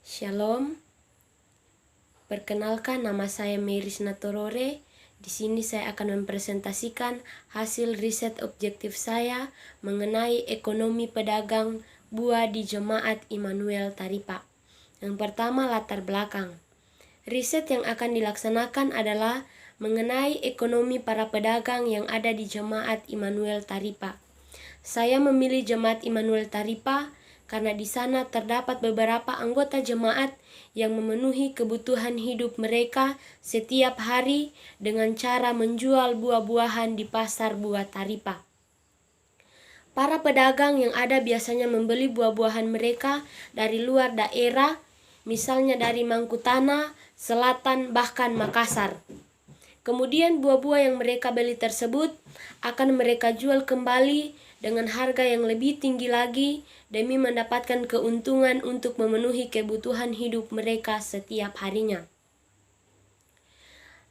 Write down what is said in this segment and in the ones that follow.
Shalom. Perkenalkan, nama saya Merisna Torore. Di sini saya akan mempresentasikan hasil riset objektif saya mengenai ekonomi pedagang buah di Jemaat Immanuel Taripa. Yang pertama, latar belakang. Riset yang akan dilaksanakan adalah mengenai ekonomi para pedagang yang ada di Jemaat Immanuel Taripa. Saya memilih Jemaat Immanuel Taripa karena di sana terdapat beberapa anggota jemaat yang memenuhi kebutuhan hidup mereka setiap hari dengan cara menjual buah-buahan di pasar buah Taripa. Para pedagang yang ada biasanya membeli buah-buahan mereka dari luar daerah, misalnya dari Mangkutana, Selatan, bahkan Makassar. Kemudian buah-buah yang mereka beli tersebut akan mereka jual kembali dengan harga yang lebih tinggi lagi demi mendapatkan keuntungan untuk memenuhi kebutuhan hidup mereka setiap harinya.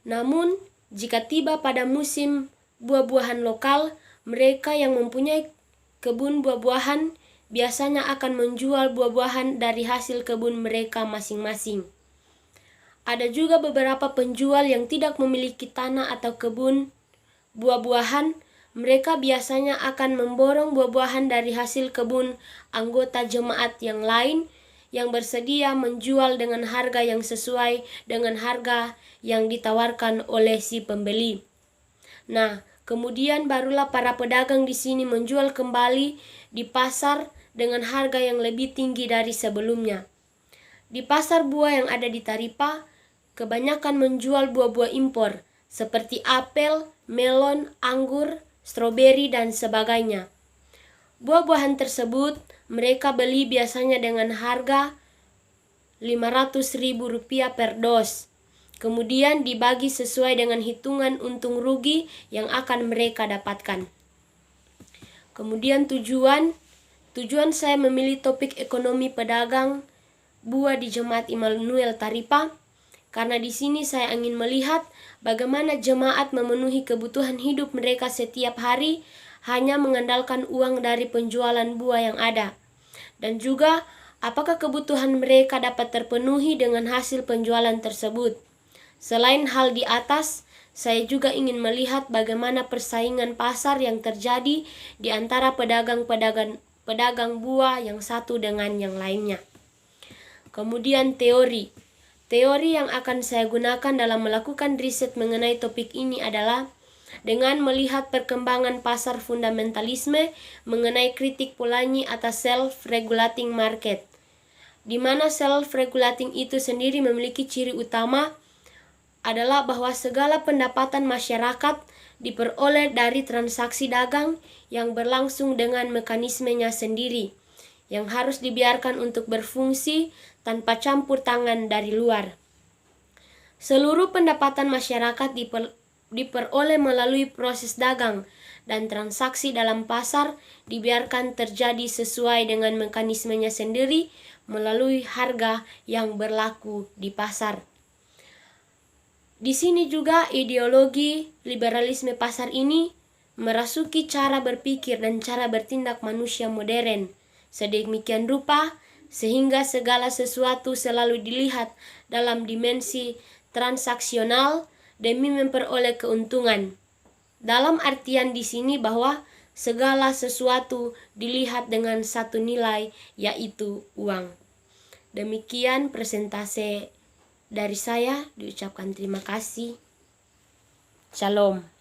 Namun, jika tiba pada musim buah-buahan lokal, mereka yang mempunyai kebun buah-buahan biasanya akan menjual buah-buahan dari hasil kebun mereka masing-masing. Ada juga beberapa penjual yang tidak memiliki tanah atau kebun buah-buahan. Mereka biasanya akan memborong buah-buahan dari hasil kebun anggota jemaat yang lain yang bersedia menjual dengan harga yang sesuai dengan harga yang ditawarkan oleh si pembeli. Nah, kemudian barulah para pedagang di sini menjual kembali di pasar dengan harga yang lebih tinggi dari sebelumnya. Di pasar buah yang ada di Taripa, kebanyakan menjual buah-buah impor seperti apel, melon, anggur, stroberi, dan sebagainya. Buah-buahan tersebut mereka beli biasanya dengan harga Rp500.000 per dos. Kemudian dibagi sesuai dengan hitungan untung rugi yang akan mereka dapatkan. Kemudian tujuan saya memilih topik ekonomi pedagang buah di Jemaat Immanuel Taripa karena di sini saya ingin melihat bagaimana jemaat memenuhi kebutuhan hidup mereka setiap hari hanya mengandalkan uang dari penjualan buah yang ada. Dan juga apakah kebutuhan mereka dapat terpenuhi dengan hasil penjualan tersebut. Selain hal di atas, saya juga ingin melihat bagaimana persaingan pasar yang terjadi di antara pedagang buah yang satu dengan yang lainnya. Kemudian teori yang akan saya gunakan dalam melakukan riset mengenai topik ini adalah dengan melihat perkembangan pasar fundamentalisme mengenai kritik Polanyi atas self-regulating market, di mana self-regulating itu sendiri memiliki ciri utama adalah bahwa segala pendapatan masyarakat diperoleh dari transaksi dagang yang berlangsung dengan mekanismenya sendiri, yang harus dibiarkan untuk berfungsi tanpa campur tangan dari luar. Seluruh pendapatan masyarakat diperoleh melalui proses dagang dan transaksi dalam pasar dibiarkan terjadi sesuai dengan mekanismenya sendiri melalui harga yang berlaku di pasar. Di sini juga ideologi liberalisme pasar ini merasuki cara berpikir dan cara bertindak manusia modern sedemikian rupa sehingga segala sesuatu selalu dilihat dalam dimensi transaksional demi memperoleh keuntungan. Dalam artian di sini bahwa segala sesuatu dilihat dengan satu nilai, yaitu uang. Demikian presentasi dari saya, diucapkan terima kasih. Shalom.